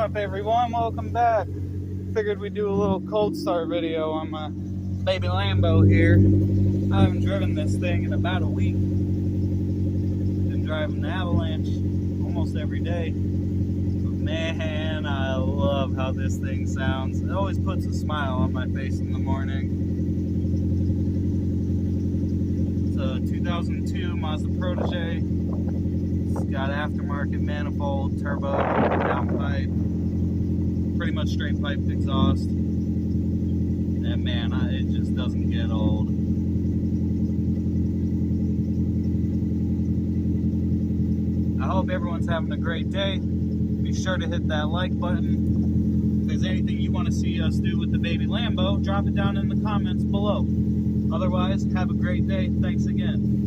up, everyone? Welcome back. Figured we'd do a little cold start video on my Babylambo here. I haven't driven this thing in about a week. Been driving the Avalanche almost every day. But man, I love how this thing sounds. It always puts a smile on my face in the morning. It's a 2002 Mazda Protege. It's got aftermarket manifold, turbo, downpipe, pretty much straight piped exhaust. And man, it just doesn't get old. I hope everyone's having a great day. Be sure to hit that like button. If there's anything you want to see us do with the Babylambo, drop it down in the comments below. Otherwise, have a great day. Thanks again.